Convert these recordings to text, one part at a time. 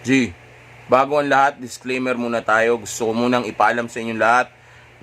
G, bago ang lahat, disclaimer muna tayo. Gusto ko munang ipaalam sa inyong lahat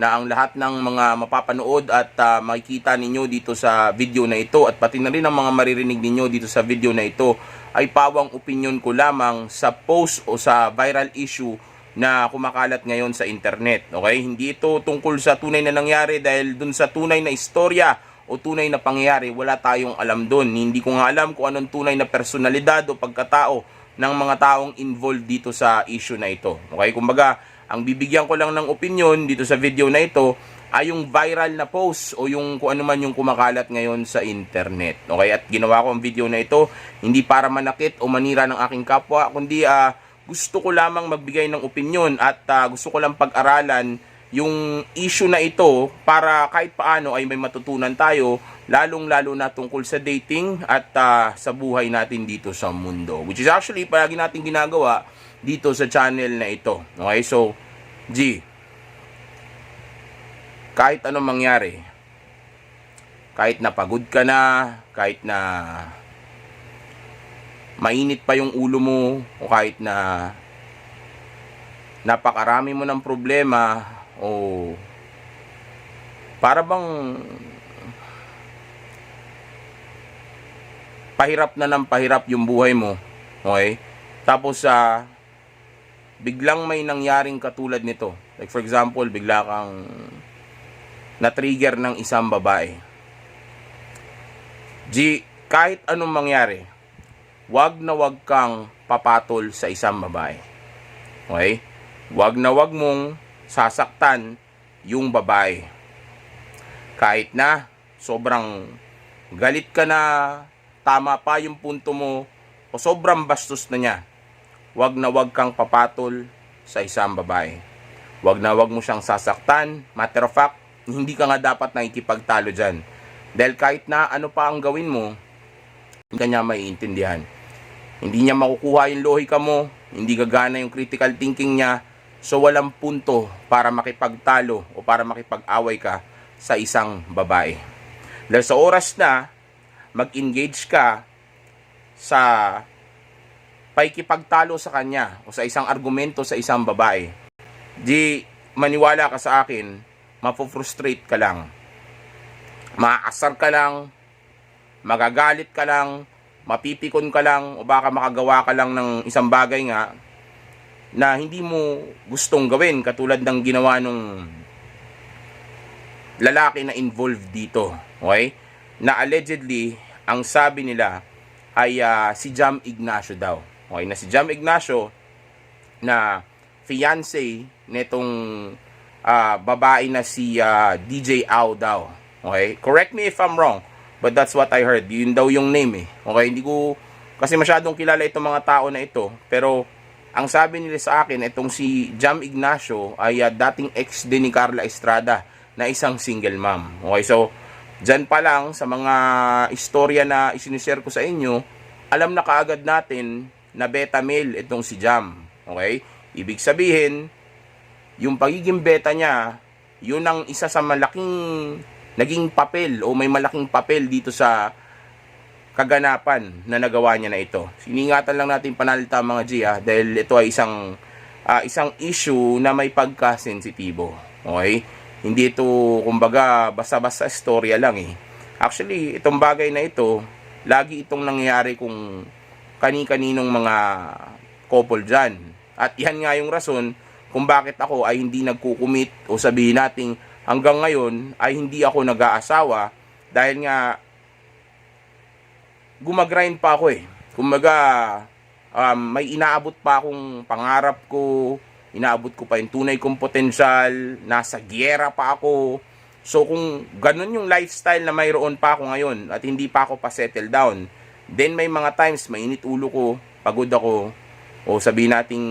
na ang lahat ng mga mapapanood at makikita ninyo dito sa video na ito at pati na rin ang mga maririnig ninyo dito sa video na ito ay pawang opinion ko lamang sa post o sa viral issue na kumakalat ngayon sa internet. Okay? Hindi ito tungkol sa tunay na nangyari dahil dun sa tunay na istorya o tunay na pangyayari, wala tayong alam dun. Hindi ko nga alam kung anong tunay na personalidad o pagkatao ng mga taong involved dito sa issue na ito. Okay? Kumbaga, ang bibigyan ko lang ng opinion dito sa video na ito ay yung viral na post o yung kung ano man yung kumakalat ngayon sa internet. Okay? At ginawa ko ang video na ito hindi para manakit o manira ng aking kapwa, kundi gusto ko lamang magbigay ng opinion at gusto ko lang pag-aralan yung issue na ito para kahit paano ay may matutunan tayo, lalong-lalo na tungkol sa dating at sa buhay natin dito sa mundo. Which is actually palagi natin ginagawa dito sa channel na ito. Okay, so, G, kahit anong mangyari, kahit na pagod ka na, kahit na mainit pa yung ulo mo, o kahit na napakarami mo ng problema, o para bang pahirap na ng pahirap yung buhay mo, okay? Tapos biglang may nangyaring katulad nito. Like for example, bigla kang na-trigger ng isang babae. G, kahit anong mangyari, wag na wag kang papatol sa isang babae. Okay? Wag na wag mong sasaktan yung babae. Kahit na sobrang galit ka na, tama pa yung punto mo, o sobrang bastos na niya, wag na wag kang papatol sa isang babae. Wag na wag mo siyang sasaktan. Matter of fact, hindi ka nga dapat nakikipagtalo dyan. Dahil kahit na ano pa ang gawin mo, hindi ka niya maiintindihan. Hindi niya makukuha yung lohika mo, hindi gagana yung critical thinking niya. So walang punto para makipagtalo o para makipag-away ka sa isang babae. Dahil sa oras na mag-engage ka sa paikipagtalo sa kanya o sa isang argumento sa isang babae, di maniwala ka sa akin, mapofrustrate ka lang. Maaasar ka lang, magagalit ka lang, mapipikon ka lang, o baka makagawa ka lang ng isang bagay nga na hindi mo gustong gawin, katulad ng ginawa nung lalaki na involved dito. Okay? Na allegedly, ang sabi nila ay si Jam Ignacio daw. Okay? Na si Jam Ignacio na fiancé netong babae na si DJ Au daw. Okay? Correct me if I'm wrong, but that's what I heard. Yun daw yung name eh. Okay? Hindi ko kasi masyadong kilala itong mga tao na ito, pero ang sabi nila sa akin, itong si Jam Ignacio ay dating ex din ni Carla Estrada na isang single mom. Okay, so dyan pa lang sa mga istorya na isinishare ko sa inyo, alam na kaagad natin na beta male itong si Jam. Okay? Ibig sabihin, yung pagiging beta niya, yun ang isa sa malaking naging papel o may malaking papel dito sa kaganapan na nagawa niya na ito. Siningatan lang natin panalita mga G dahil ito ay isang issue na may pagka-sensitibo. Okay? Hindi ito kumbaga basta-basta istorya lang eh. Actually, itong bagay na ito, lagi itong nangyayari kung kani-kaninong mga couple dyan. At yan nga yung rason kung bakit ako ay hindi nagkukumit o sabihin natin hanggang ngayon ay hindi ako nag-aasawa dahil nga gumagrind pa ako eh. Kumbaga, may inaabot pa akong pangarap ko, inaabot ko pa yung tunay kong potensyal, nasa giyera pa ako. So kung ganun yung lifestyle na mayroon pa ako ngayon at hindi pa ako pa-settle down, then may mga times mainit ulo ko, pagod ako, o sabihin natin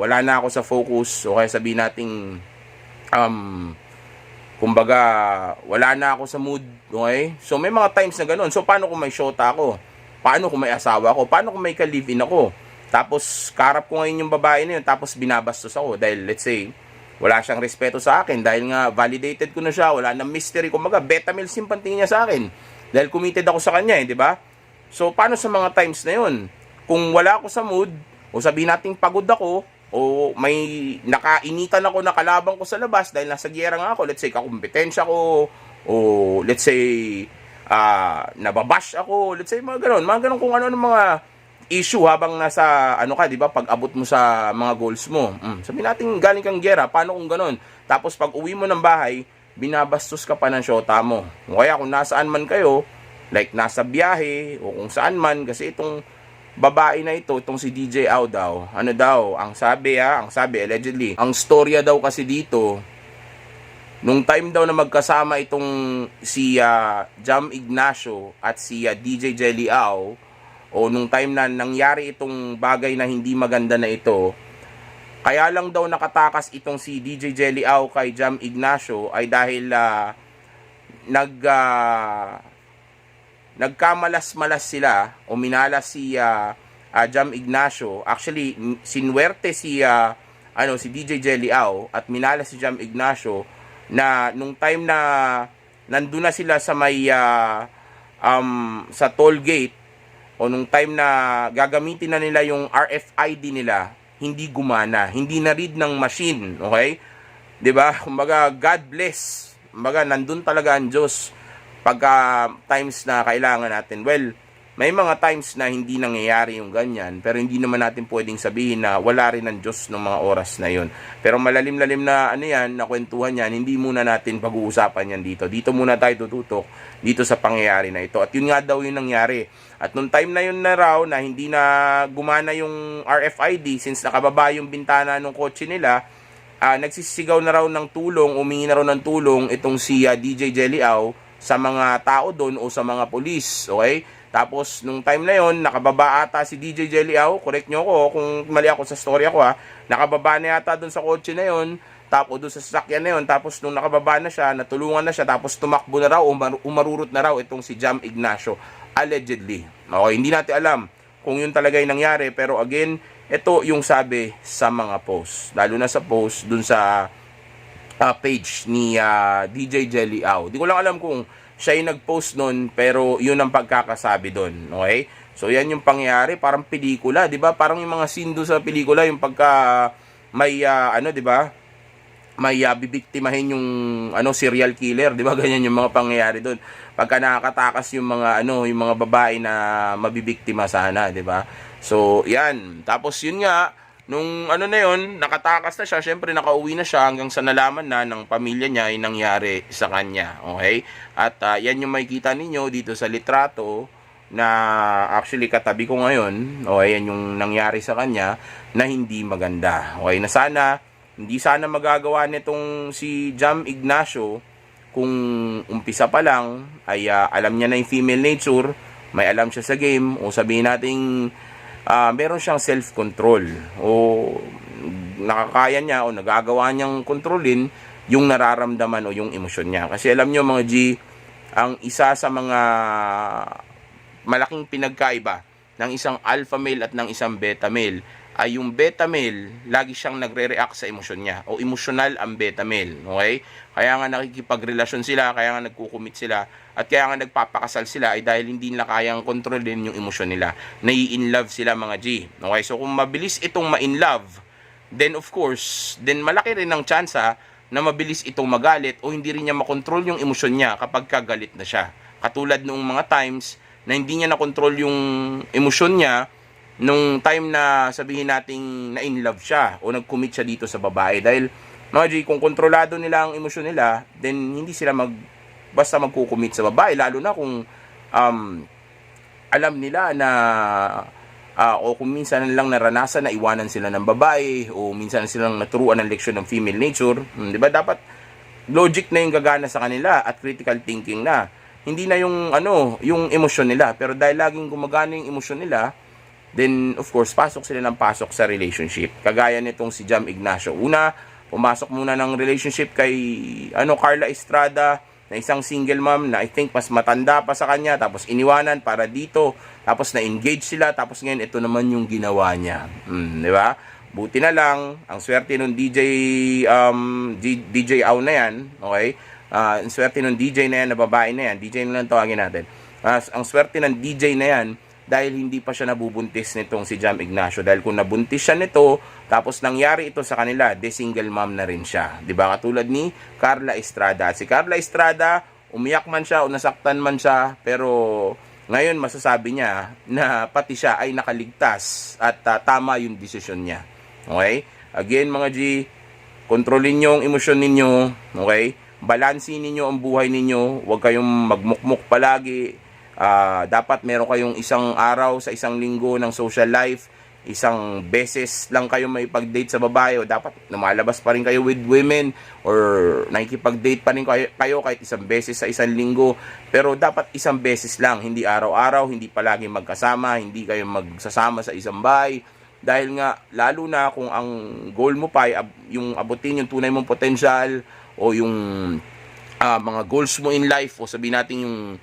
wala na ako sa focus, o kaya sabihin natin kumbaga, wala na ako sa mood, okay? So, may mga times na ganun. So, paano kung may shota ako? Paano kung may asawa ako? Paano kung may ka-live-in ako? Tapos, karap ko ngayon yung babae na yun, tapos binabastos ako. Dahil, let's say, wala siyang respeto sa akin. Dahil nga, validated ko na siya. Wala nang mystery. Kumbaga, beta male sympathy niya sa akin. Dahil committed ako sa kanya, di ba? So, paano sa mga times na yun? Kung wala ako sa mood, o sabihin nating pagod ako, o may nakainitan ako na kalaban ko sa labas dahil nasa giyera nga ako, let's say kakumpetensya ko, o let's say nababash ako, let's say mga ganon kung ano ng mga issue habang nasa ano ka, 'di ba? Pag abot mo sa mga goals mo. Sabihin natin galing kang giyera, paano kung ganon? Tapos pag uwi mo ng bahay, binabastos ka pa ng syota mo. O kaya kung nasaan man kayo, like nasa biyahe o kung saan man, kasi itong babae na ito, itong si DJ Au daw, ano daw, ang sabi allegedly, ang storya daw kasi dito, nung time daw na magkasama itong si Jam Ignacio at si DJ Jelly Au, o nung time na nangyari itong bagay na hindi maganda na ito, kaya lang daw nakatakas itong si DJ Jelly Au kay Jam Ignacio ay dahil nagkamalas-malas sila o minalas si Jam Ignacio. Actually, sinwerte si DJ Jelly Au at minalas si Jam Ignacio na nung time na nandun na sila sa may sa toll gate, o nung time na gagamitin na nila yung RFID nila, hindi gumana, hindi na-read ng machine, okay? 'Di ba? Kumbaga, God bless. Kumbaga, nandun talaga ang Diyos pagka times na kailangan natin. Well, may mga times na hindi nangyayari yung ganyan, pero hindi naman natin pwedeng sabihin na wala rin ang Diyos ng mga oras na yun. Pero malalim-lalim na ano yan, na kwentuhan yan, hindi muna natin pag-uusapan yan dito. Dito muna tayo tututok dito sa pangyayari na ito. At yun nga daw yung nangyari. At nung time na yun na raw, na hindi na gumana yung RFID, since nakababa yung bintana ng kotse nila, nagsisigaw na raw ng tulong, umingi na raw ng tulong itong si DJ Jelly Au sa mga tao doon o sa mga polis, okay? Tapos, nung time na yon, nakababa ata si DJ Jelly Au, correct nyo ako kung mali ako sa story ako nakababa na yata doon sa kotse na yon, tapos doon sa sasakyan na yon, tapos nung nakababa na siya, natulungan na siya, tapos tumakbo na raw, umarurot na raw itong si Jam Ignacio, allegedly. Okay, hindi natin alam kung yun talaga yung nangyari, pero again, ito yung sabi sa mga posts, lalo na sa post doon sa page ni DJ Jelly Au. Di ko lang alam kung siya yung nag-post nun, pero yun ang pagkakasabi doon, okay? So yan yung pangyayari, parang pelikula, 'di ba? Parang yung mga scene doon sa pelikula, yung pagka may ano, 'di ba? May bibiktimahin yung serial killer, 'di ba? Ganyan yung mga pangyayari doon. Pagka nakakatakas yung mga yung mga babae na mabibiktima sana, 'di ba? So yan. Tapos yun nga, nung na yun, nakatakas na siya, syempre nakauwi na siya hanggang sa nalaman na ng pamilya niya ay nangyari sa kanya, okay? At yan yung makikita ninyo dito sa litrato na actually katabi ko ngayon, okay? Yan yung nangyari sa kanya na hindi maganda, okay? Na hindi sana magagawa nitong si Jam Ignacio kung umpisa pa lang ay alam niya na yung female nature, may alam siya sa game, o sabihin nating meron siyang self-control o nakakaya niya o nagagawa niyang kontrolin yung nararamdaman o yung emosyon niya. Kasi alam niyo mga G, ang isa sa mga malaking pinagkaiba ng isang alpha male at ng isang beta male ay yung beta male lagi siyang nagre-react sa emosyon niya, o emotional ang beta male, okay? Kaya nga nakikipagrelasyon sila, kaya nga nagkukumit sila, at kaya nga nagpapakasal sila ay dahil hindi nila kayang kontrolin yung emosyon nila. Nai-in love sila mga G, okay? So kung mabilis itong ma-in love, then of course, then malaki rin ang tsansa na mabilis itong magalit o hindi rin niya makontrol yung emosyon niya kapag kagalit na siya. Katulad noong mga times na hindi niya nakontrol yung emosyon niya nung time na sabihin nating na-in love siya o nag-commit siya dito sa babae. Dahil mga G, kung kontrolado nila ang emosyon nila, then hindi sila basta magkukumit sa babae, lalo na kung alam nila na o kung minsan lang naranasan na iwanan sila ng babae, o minsan silang naturuan ng leksyon ng female nature, di ba? Dapat logic na yung gagana sa kanila at critical thinking na. Hindi na yung yung emosyon nila. Pero dahil laging gumagana yung emosyon nila, then of course pasok sila ng pasok sa relationship. Kagaya nitong si Jam Ignacio. Una, pumasok muna ng relationship kay Carla Estrada, na isang single mom na I think mas matanda pa sa kanya, tapos iniwanan para dito, tapos na-engage sila, tapos ngayon ito naman yung ginawa niya. Di ba? Buti na lang, ang swerte nung DJ Au na yan, okay? Ang swerte nung DJ na yan, na babae na yan, DJ na lang tawagin natin. Ang swerte ng DJ na yan, dahil hindi pa siya nabubuntis nitong si Jam Ignacio. Dahil kung nabuntis siya nito, tapos nangyari ito sa kanila, single mom na rin siya. Diba? Katulad ni Carla Estrada. Si Carla Estrada, umiyak man siya o nasaktan man siya, pero ngayon masasabi niya na pati siya ay nakaligtas at tama yung desisyon niya. Okay? Again mga G, kontrolin niyo ang emosyon ninyo. Okay? Balansin ninyo ang buhay ninyo. Huwag kayong magmukmuk palagi. Dapat meron kayong isang araw sa isang linggo ng social life. Isang beses lang kayo may pag-date sa babae o dapat lumalabas pa rin kayo with women or nakikipag-date pa rin kayo kahit isang beses sa isang linggo, pero dapat isang beses lang, hindi araw-araw, hindi palagi magkasama, hindi kayo magsasama sa isang bahay, dahil nga lalo na kung ang goal mo pa ay yung abutin yung tunay mong potential o yung mga goals mo in life o sabihin natin yung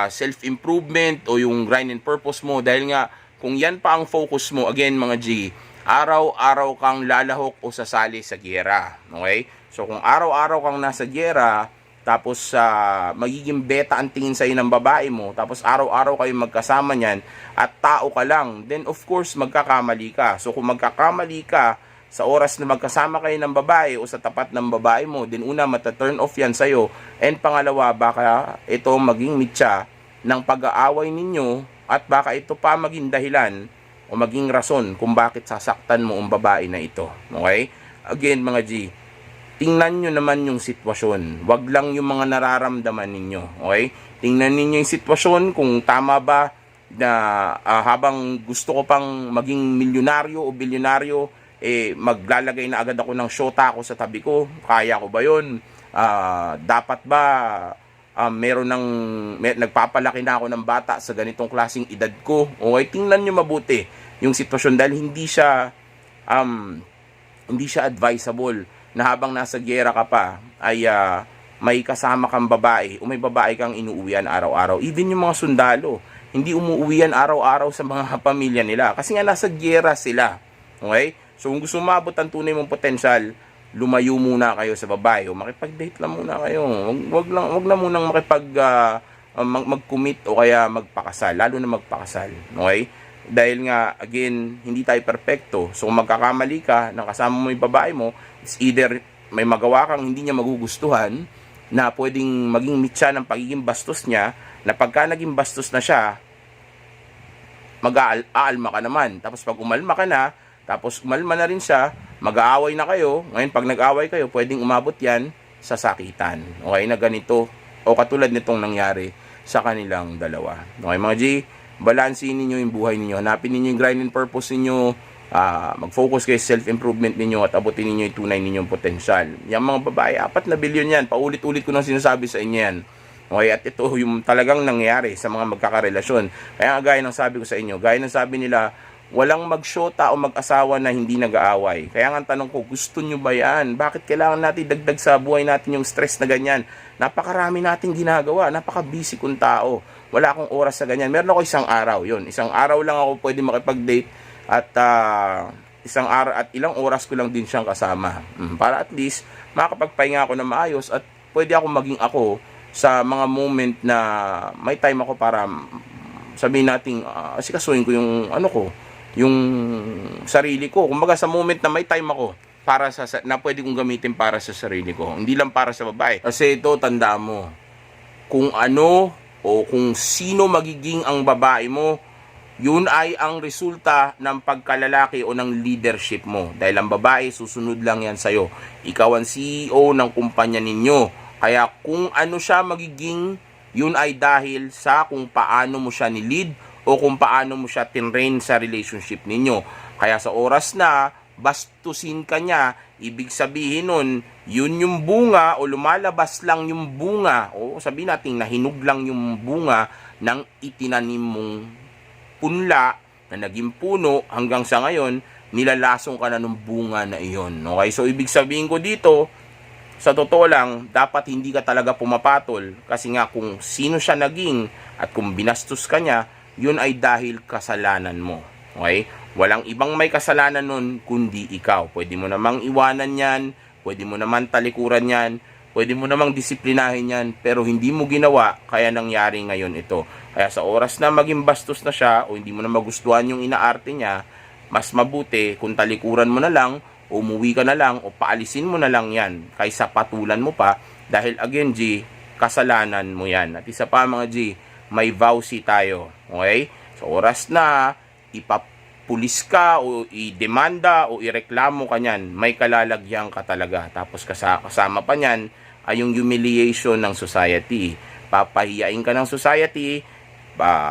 self-improvement o yung grind and purpose mo, dahil nga kung yan pa ang focus mo, again mga G, araw-araw kang lalahok o sasali sa giyera. Okay? So kung araw-araw kang nasa giyera, tapos magiging beta ang tingin sa'yo ng babae mo, tapos araw-araw kayo magkasama niyan, at tao ka lang, then of course magkakamali ka. So kung magkakamali ka, sa oras na magkasama kayo ng babae o sa tapat ng babae mo, then una mata-turn off yan sa'yo, and pangalawa, baka ito maging mitya ng pag-aaway ninyo, at baka ito pa maging dahilan o maging rason kung bakit sasaktan mo ang babae na ito. Okay? Again mga G, tingnan nyo naman yung sitwasyon. Wag lang yung mga nararamdaman ninyo. Okay? Tingnan ninyo yung sitwasyon kung tama ba na habang gusto ko pang maging milyonaryo o bilyonaryo, maglalagay na agad ako ng syota ko sa tabi ko. Kaya ko ba yun? Dapat ba nagpapalaki na ako ng bata sa ganitong klaseng edad ko? Okay, tingnan nyo mabuti yung sitwasyon, dahil hindi siya advisable na habang nasa giyera ka pa ay may kasama kang babae o may babae kang inuuwian araw-araw. Even yung mga sundalo, hindi umuuwian araw-araw sa mga pamilya nila kasi nga nasa giyera sila. Okay? So kung gusto mabot ang tunay mong potensyal, lumayo muna kayo sa babae o makipag-date lang muna kayo. Wag na munang mag-commit o kaya magpakasal, lalo na magpakasal. Okay? Dahil nga again, hindi tayo perpekto. So kung magkakamali ka ng kasama mo yung babae mo, it's either may magawa kang hindi niya magugustuhan na pwedeng maging mitya ng pagiging bastos niya, na pagka naging bastos na siya, mag-aalma ka naman. Tapos pag umalma ka na, tapos umalma na rin siya, mag-aaway na kayo. Ngayon, pag nag-aaway kayo, pwedeng umabot yan sa sakitan. Okay, na ganito. O katulad nitong nangyari sa kanilang dalawa. Okay, mga G, balansin ninyo yung buhay ninyo. Hanapin ninyo yung grind and purpose ninyo. Mag-focus kayo sa self-improvement ninyo at abutin ninyo yung tunay ninyong potensyal. Yung mga babae, 4 na bilyon yan. Paulit-ulit ko nang sinasabi sa inyo yan. Okay, at ito yung talagang nangyayari sa mga magkakarelasyon. Kaya gaya ng sabi ko sa inyo, gaya ng sabi nila, walang magsyota o mag-asawa na hindi nag-aaway. Kaya nga ang tanong ko, gusto nyo ba yan? Bakit kailangan natin dagdag sa buhay natin yung stress na ganyan? Napakarami natin ginagawa, napaka-busy kong tao. Wala akong oras sa ganyan. Meron ako isang araw, yun. Isang araw lang ako pwede makipag-date at isang araw at ilang oras ko lang din siyang kasama. Para at least makakapagpahinga ako na maayos at pwede ako maging ako sa mga moment na may time ako para sabihin natin, asikasuhin ko yung ano ko, yung sarili ko. Kumbaga sa moment na may time ako para na pwede kong gamitin para sa sarili ko, hindi lang para sa babae. Kasi ito, tandaan mo, kung ano o kung sino magiging ang babae mo, yun ay ang resulta ng pagkalalaki o ng leadership mo. Dahil ang babae, susunod lang yan sa'yo. Ikaw ang CEO ng kumpanya ninyo. Kaya kung ano siya magiging, yun ay dahil sa kung paano mo siya ni-lead o kung paano mo siya tinrain sa relationship ninyo. Kaya sa oras na bastusin ka niya, ibig sabihin nun, yun yung bunga o lumalabas lang yung bunga o sabihin natin nahinog lang yung bunga ng itinanim mong punla na naging puno hanggang sa ngayon, nilalasong ka na ng bunga na iyon. Okay? So, ibig sabihin ko dito, sa totoo lang, dapat hindi ka talaga pumapatol kasi nga kung sino siya naging at kung binastos ka niya, yun ay dahil kasalanan mo. Okay? Walang ibang may kasalanan nun kundi ikaw. Pwede mo namang iwanan yan, pwede mo naman talikuran yan, pwede mo namang disiplinahin yan, pero hindi mo ginawa, kaya nangyari ngayon ito. Kaya sa oras na maging bastos na siya, o hindi mo na magustuhan yung inaarte niya, mas mabuti kung talikuran mo na lang, o umuwi ka na lang, o paalisin mo na lang yan, kaysa patulan mo pa, dahil again G, kasalanan mo yan. At isa pa mga G, may vowsy tayo, okay? So oras na, ipapulis ka, o idemanda, o ireklamo ka niyan, may kalalagyan ka talaga. Tapos kasama pa niyan, ay yung humiliation ng society. Papahiyain ka ng society,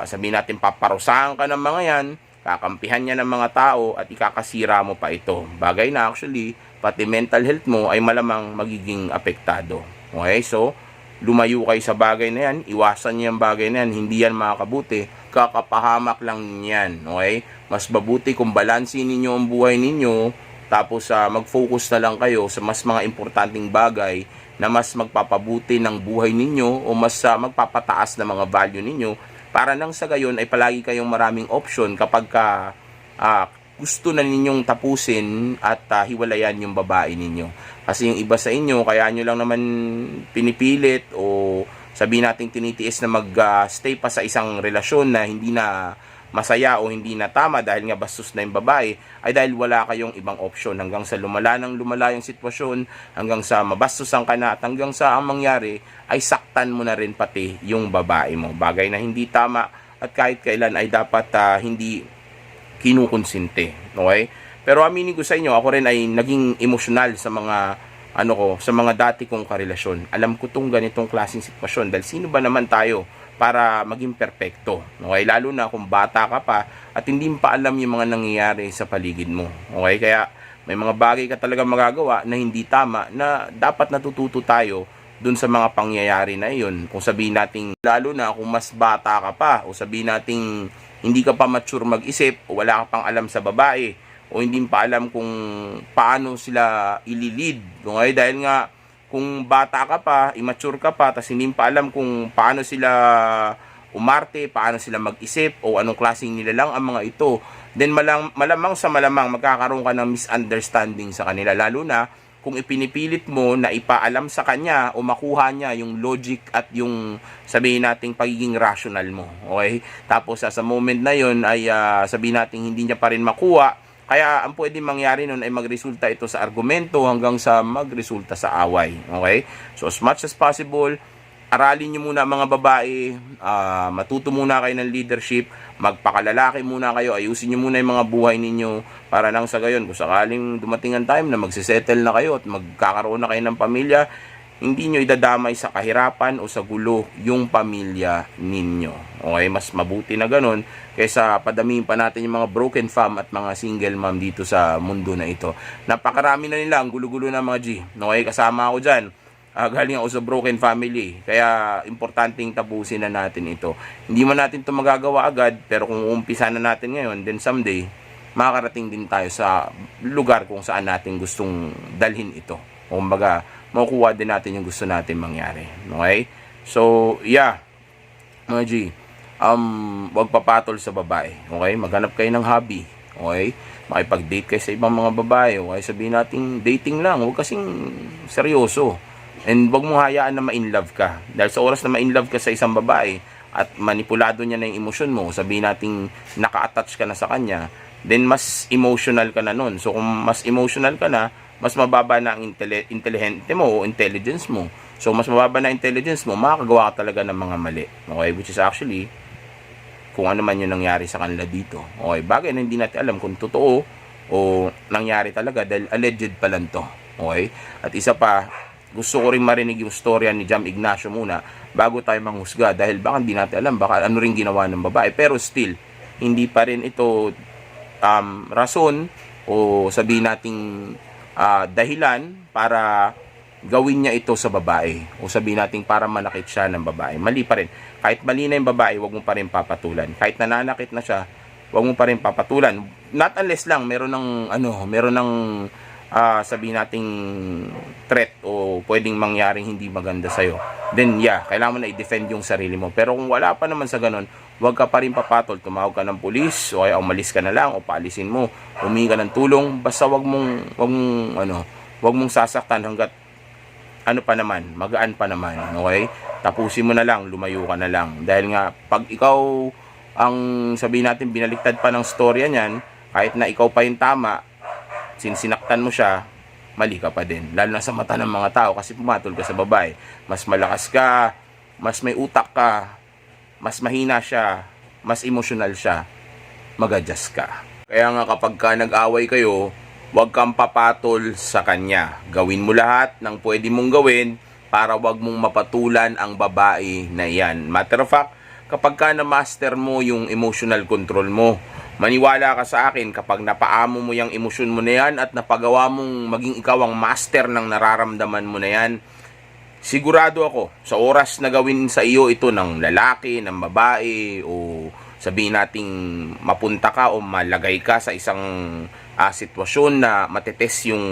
sabihin natin paparusahan ka ng mga yan, kakampihan niya ng mga tao at ikakasira mo pa ito. Bagay na actually, pati mental health mo ay malamang magiging apektado. Okay, so lumayo kayo sa bagay na yan, iwasan niyo yung bagay na yan, hindi yan makakabuti, kakapahamak lang yan. Okay, mas mabuti kung balansin ninyo ang buhay ninyo, tapos mag-focus na lang kayo sa mas mga importanteng bagay na mas magpapabuti ng buhay ninyo o mas magpapataas ng mga value ninyo, para nang sa gayon ay palagi kayong maraming option kapag gusto na ninyong tapusin at hiwalayan yung babae ninyo. Kasi yung iba sa inyo, kaya nyo lang naman pinipilit o sabihin natin tinitiis na mag-stay pa sa isang relasyon na hindi na masaya o hindi na tama dahil nga bastos na yung babae, ay dahil wala kayong ibang option hanggang sa lumala yung sitwasyon, hanggang sa mabastusan ka na, at hanggang sa ang mangyari ay saktan mo na rin pati yung babae mo. Bagay na hindi tama at kahit kailan ay dapat hindi kinukonsinte. Okay? Pero aminin ko sa inyo, ako rin ay naging emosyonal sa mga sa mga dati kong karelasyon. Alam ko tong ganitong klaseng sitwasyon dahil sino ba naman tayo para maging perpekto. Okay? Lalo na kung bata ka pa at hindi pa alam yung mga nangyayari sa paligid mo. Okay? Kaya may mga bagay ka talaga magagawa na hindi tama, na dapat natututo tayo dun sa mga pangyayari na iyon. Kung sabihin natin, lalo na kung mas bata ka pa, o sabihin natin hindi ka pa mature mag-isip, o wala ka pang alam sa babae, o hindi pa alam kung paano sila ililid. Okay? Dahil nga kung bata ka pa, immature ka pa, tapos hindi pa alam kung paano sila umarte, paano sila mag-isip, o anong klaseng nilalang ang mga ito, then malamang sa malamang magkakaroon ka ng misunderstanding sa kanila. Lalo na kung ipinipilit mo na ipaalam sa kanya o makuha niya yung logic at yung sabihin nating pagiging rational mo. Okay? Tapos sa moment na yon ay sabihin nating hindi niya pa rin makuha. Kaya ang pwedeng mangyari nun ay magresulta ito sa argumento hanggang sa magresulta sa away. Okay? So as much as possible, aralin nyo muna mga babae, matuto muna kayo ng leadership, magpakalalaki muna kayo, ayusin nyo muna yung mga buhay ninyo, para nang sa gayon, kung sakaling dumating ang time na magsisettle na kayo at magkakaroon na kayo ng pamilya, hindi nyo idadamay sa kahirapan o sa gulo yung pamilya ninyo. Okay, mas mabuti na ganun kaysa padamihin pa natin yung mga broken fam at mga single mom dito sa mundo na ito. Napakarami na nila, ang gulo-gulo na mga G. Okay, kasama ako dyan. Galing ako sa broken family. Kaya importanteng tapusin na natin ito. Hindi man natin ito magagawa agad, pero kung umpisa na natin ngayon, then someday, makakarating din tayo sa lugar kung saan natin gustong dalhin ito. O kumbaga, makukuha din natin yung gusto natin mangyari. Okay? So, yeah. Mga G, wag papatol sa babae. Okay? Maghanap kayo ng hobby. Okay? Makipag-date kayo sa ibang mga babae. Okay? Sabihin natin, dating lang. Huwag kasing seryoso. And wag mo hayaan na ma-inlove ka. Dahil sa oras na ma-inlove ka sa isang babae at manipulado niya na yung emosyon mo, sabihin natin naka-attach ka na sa kanya, then mas emotional ka na nun. So kung mas emotional ka na, mas mababa na ang intelligente mo o intelligence mo. So mas mababa na intelligence mo, makakagawa ka talaga ng mga mali. Okay? Which is actually kung ano man yung nangyari sa kanila dito. Okay? Bagay na hindi natin alam kung totoo o nangyari talaga dahil alleged pa lang to. Okay? At isa pa, gusto ko rin marinig yung storya ni Jam Ignacio muna bago tayo manghusga, dahil baka hindi natin alam baka ano rin ginawa ng babae, pero still hindi pa rin ito rason o sabihin nating dahilan para gawin niya ito sa babae, o sabihin nating para manakit siya ng babae. Mali pa rin. Kahit mali na yung babae, wag mo pa rin papatulan. Kahit nananakit na siya, wag mo pa rin papatulan. Not unless lang meron ng sabihin nating threat o pwedeng mangyaring hindi maganda sa'yo, then yeah, kailangan mo na i-defend yung sarili mo. Pero kung wala pa naman sa ganun, huwag ka pa rin papatol. Tumawag ka ng pulis, o kaya umalis ka na lang, o paalisin mo, humingi ka ng tulong. Basta wag mong sasaktan hanggat ano pa naman, magaan pa naman, okay? Tapusin mo na lang, lumayo ka na lang. Dahil nga, pag ikaw ang sabihin natin binaliktad pa ng storya niyan, kahit na ikaw pa yung tama, sinaktan mo siya, mali ka pa din. Lalo na sa mata ng mga tao kasi pumatol ka sa babae. Mas malakas ka, mas may utak ka, mas mahina siya, mas emosyonal siya, mag-adjust ka. Kaya nga kapag ka nag-away kayo, huwag kang papatol sa kanya. Gawin mo lahat ng pwede mong gawin para huwag mong mapatulan ang babae na yan. Matter of fact, kapag ka na-master mo yung emotional control mo, maniwala ka sa akin, kapag napaamo mo yung emosyon mo na yan at napagawa mong maging ikaw ang master ng nararamdaman mo na yan, sigurado ako, sa oras na gawin sa iyo ito ng lalaki, ng babae, o sabihin nating mapunta ka o malagay ka sa isang sitwasyon na matetes yung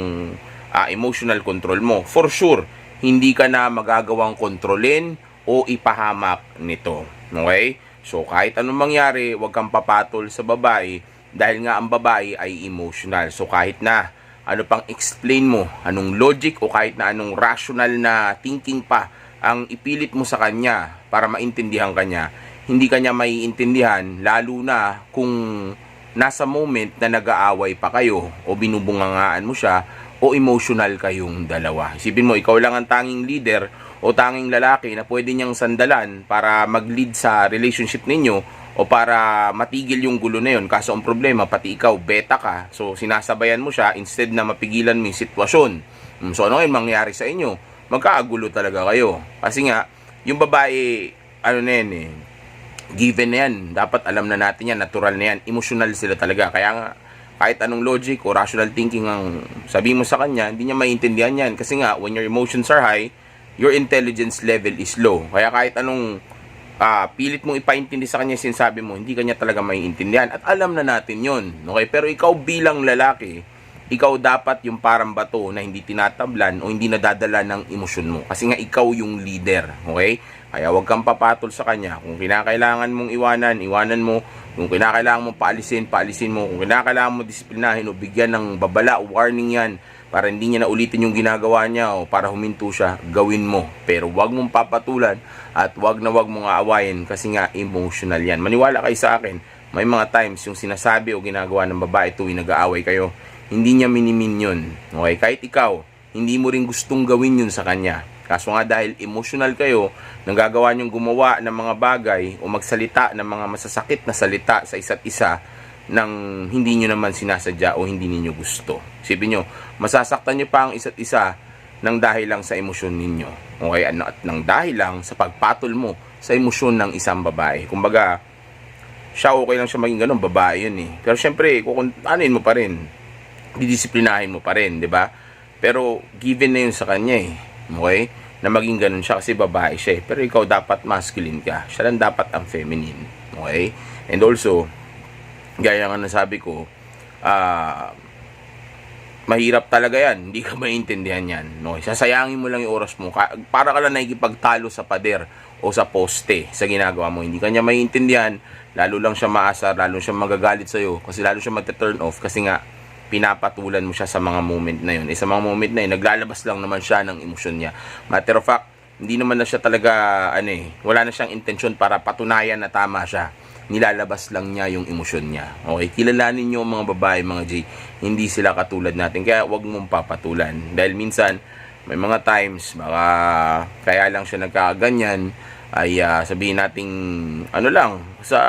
emotional control mo, for sure, hindi ka na magagawang kontrolin o ipahamak nito. Okay? So, kahit anong mangyari, huwag kang papatol sa babae dahil nga ang babae ay emotional. So, kahit na ano pang explain mo, anong logic o kahit na anong rational na thinking pa ang ipilit mo sa kanya para maintindihan kanya, hindi kanya maiintindihan, lalo na kung nasa moment na nag-aaway pa kayo o binubungangaan mo siya o emotional kayong dalawa. Isipin mo, ikaw lang ang tanging leader o tanging lalaki na pwede niyang sandalan para mag-lead sa relationship ninyo o para matigil yung gulo na yun. Kaso ang problema, pati ikaw, beta ka. So, sinasabayan mo siya instead na mapigilan mo yung sitwasyon. So, ano ngayon mangyari sa inyo? Magkaagulo talaga kayo. Kasi nga, yung babae, ano na yan eh, given na yan. Dapat alam na natin yan, natural na yan. Emotional sila talaga. Kaya nga, kahit anong logic o rational thinking ang sabihin mo sa kanya, hindi niya maintindihan yan. Kasi nga, when your emotions are high, your intelligence level is low. Kaya kahit anong pilit mong ipaintindi sa kanya sinasabi mo, hindi kanya talaga maiintindihan. At alam na natin yon, okay? Pero ikaw bilang lalaki, ikaw dapat yung parang bato na hindi tinatablan o hindi nadadala ng emosyon mo. Kasi nga ikaw yung leader, okay? Kaya huwag kang papatol sa kanya. Kung kinakailangan mong iwanan, iwanan mo. Kung kinakailangan mong paalisin, paalisin mo. Kung kinakailangan mo disiplinahin o bigyan ng babala o warning yan para hindi niya na ulitin yung ginagawa niya o para huminto siya, gawin mo. Pero huwag mong papatulan at huwag mong aawayin kasi nga emotional yan. Maniwala kayo sa akin, may mga times yung sinasabi o ginagawa ng babae tuwing nag-aaway kayo, hindi niya minimin yun. Okay? Kahit ikaw, hindi mo rin gustong gawin yun sa kanya. Kaso nga dahil emotional kayo, nanggagawa niyong gumawa ng mga bagay o magsalita ng mga masasakit na salita sa isa't isa nang hindi nyo naman sinasadya o hindi niyo gusto. Isipin nyo, masasaktan nyo pa ang isa't isa nang dahil lang sa emosyon ninyo. Okay? At nang dahil lang sa pagpatol mo sa emosyon ng isang babae. Kumbaga, siya okay lang siya maging ganun, babae yun eh. Pero syempre, anuin mo pa rin, didisiplinahin mo pa rin, di ba? Pero given na yun sa kanya eh. Okay? Na maging ganun siya kasi babae siya eh. Pero ikaw dapat masculine ka. Siya lang dapat ang feminine. Okay? And also, gaya nga nasabi ko, mahirap talaga yan. Hindi ka maintindihan yan. Okay? Sasayangin mo lang yung oras mo. Para ka lang nakikipagtalo sa pader o sa poste sa ginagawa mo. Hindi ka niya maintindihan. Lalo lang siya maasar. Lalo siya magagalit sa'yo. Kasi lalo siya magte-turn off. Kasi nga, pinapatulan mo siya sa mga moment na yun. Sa mga moment na yun, naglalabas lang naman siya ng emosyon niya. Matter of fact, hindi naman na siya talaga, wala na siyang intensyon para patunayan na tama siya. Nilalabas lang niya yung emosyon niya. Okay? Kilalanin niyo mga babae, mga G. Hindi sila katulad natin. Kaya wag mong papatulan. Dahil minsan, may mga times, baka kaya lang siya nagkaganyan, ay sabihin nating lang sa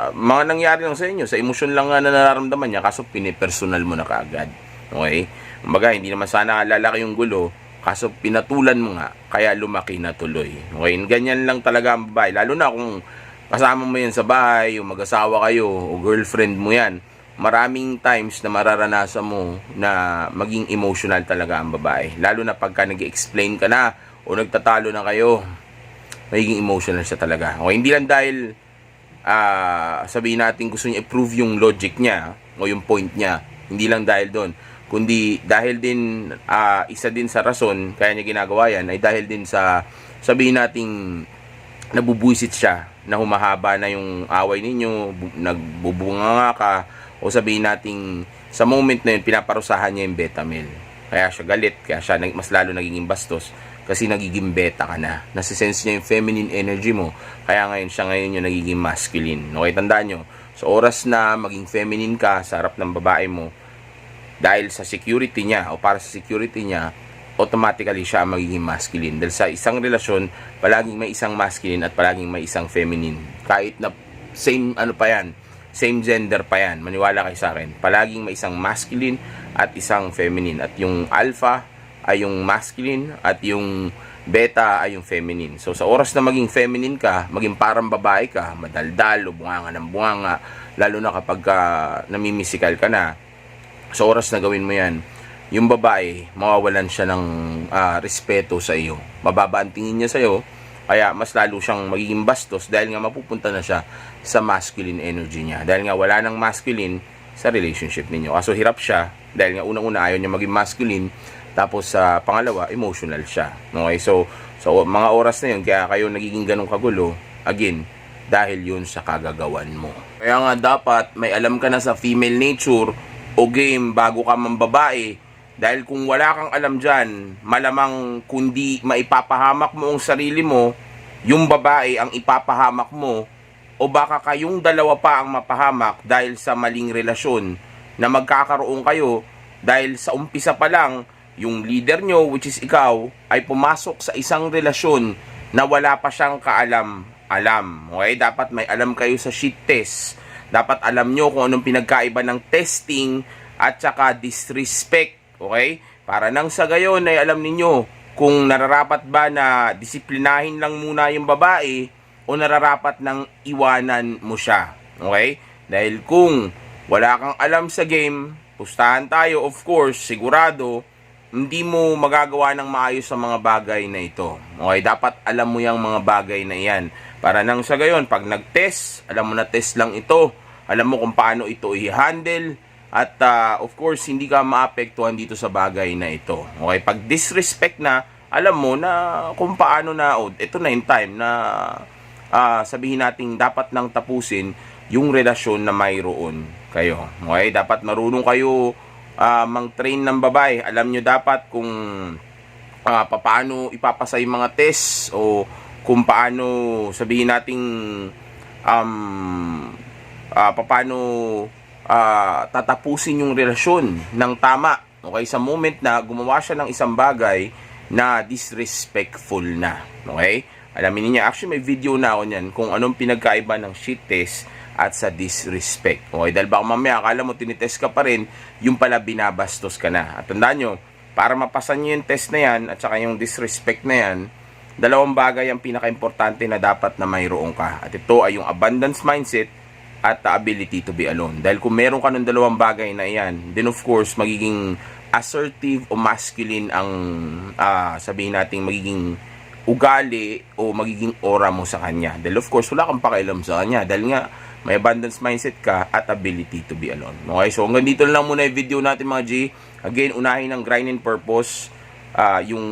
mga nangyari lang sa inyo, sa emosyon lang na nararamdaman niya, kaso pinipersonal mo na kaagad. Okay? Kumbaga, hindi naman sana lalaki yung gulo, kaso pinatulan mo nga, kaya lumaki na tuloy. Okay? Ganyan lang talaga ang babae, lalo na kung kasama mo yan sa bahay, o mag-asawa kayo, o girlfriend mo yan, maraming times na mararanasan mo na maging emotional talaga ang babae. Lalo na pagka nag-explain ka na, o nagtatalo na kayo, magiging emotional siya talaga. Okay, hindi lang dahil sabihin natin gusto niya i-prove yung logic niya o yung point niya. Hindi lang dahil doon. Kundi dahil din isa din sa rason kaya niya ginagawa yan ay dahil din sa sabihin nating nabubuisit siya na humahaba na yung away ninyo, nagbubunga ka, o sabihin nating sa moment na yun pinaparusahan niya yung beta male. Kaya siya galit, kaya siya mas lalo nagiging bastos. kasi nagiging beta ka na. Nasisense niya yung feminine energy mo, kaya siya ngayon yung nagiging masculine. Okay, tandaan nyo, sa oras na maging feminine ka sa harap ng babae mo, dahil sa security niya o para sa security niya, automatically siya magiging masculine. Dahil sa isang relasyon, palaging may isang masculine at palaging may isang feminine. Kahit na same same gender pa yan, maniwala kayo sa akin. Palaging may isang masculine at isang feminine. At yung alpha ay yung masculine at yung beta ay yung feminine. So sa oras na maging feminine ka, maging parang babae ka, madaldal o bunganga ng bunganga, lalo na kapag namimisikal ka na, sa oras na gawin mo yan, yung babae, mawawalan siya ng respeto sa iyo. Mababa ang tingin niya sa iyo, kaya mas lalo siyang magiging bastos dahil nga mapupunta na siya sa masculine energy niya. Dahil nga wala nang masculine sa relationship ninyo. Kaso hirap siya dahil nga unang-una ayaw niya maging masculine. Tapos sa pangalawa, emotional siya. Okay? So mga oras na yun, kaya kayo nagiging ganong kagulo, again, dahil yun sa kagagawan mo. Kaya nga dapat may alam ka na sa female nature o game bago ka mambabae. Dahil kung wala kang alam dyan, malamang kundi maipapahamak mo ang sarili mo, yung babae ang ipapahamak mo, o baka kayong dalawa pa ang mapahamak dahil sa maling relasyon na magkakaroon kayo dahil sa umpisa pa lang, yung leader nyo, which is ikaw, ay pumasok sa isang relasyon na wala pa siyang kaalam-alam. Okay? Dapat may alam kayo sa sheet test. Dapat alam nyo kung anong pinagkaiba ng testing at saka disrespect. Okay? Para nang sa gayon ay alam ninyo kung nararapat ba na disiplinahin lang muna yung babae o nararapat nang iwanan mo siya. Okay? Dahil kung wala kang alam sa game, pustahan tayo, of course, sigurado, hindi mo magagawa ng maayos sa mga bagay na ito. Okay? Dapat alam mo yung mga bagay na iyan. Para nang sa gayon, pag nag-test, alam mo na test lang ito. Alam mo kung paano ito i-handle. At of course, hindi ka maapektuhan dito sa bagay na ito. Okay? Pag disrespect na, alam mo na kung paano na, ito na yung time na sabihin natin dapat nang tapusin yung relasyon na mayroon kayo. Okay? Dapat marunong kayo mang-train ng babae. Alam nyo dapat kung paano ipapasa yung mga test o kung paano sabihin nating paano tatapusin yung relasyon ng tama. Okay? Sa moment na gumawa siya ng isang bagay na disrespectful na. Okay? Alamin niyo, actually may video na ako niyan kung anong pinagkaiba ng sheet test at sa disrespect. Okay? Dahil baka mamaya akala mo tinitest ka pa rin, yung pala binabastos ka na. At tandaan nyo, para mapasa nyo yung test na yan at saka yung disrespect na yan, dalawang bagay ang pinaka-importante na dapat na mayroon ka. At ito ay yung abundance mindset at the ability to be alone. Dahil kung meron ka ng dalawang bagay na yan, then of course, magiging assertive o masculine ang sabihin natin magiging ugali o magiging aura mo sa kanya. Dahil of course, wala kang pakialam sa kanya. Dahil nga, may abundance mindset ka at ability to be alone. Okay, so hanggang dito lang muna yung video natin mga G. Again, unahin ang grind and purpose, yung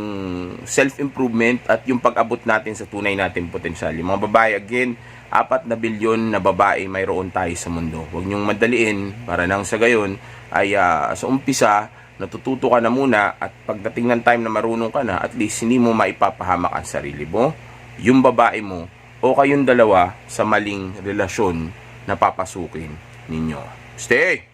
self-improvement at yung pag-abot natin sa tunay natin potensyal. Yung mga babae, again, 4 na bilyon na babae mayroon tayo sa mundo. Huwag niyong madaliin para nang sa gayon ay sa umpisa, natututo ka na muna at pagdating ng time na marunong ka na, at least hindi mo maipapahamak ang sarili mo, yung babae mo, o kayong dalawa sa maling relasyon na papasukin ninyo. Stay!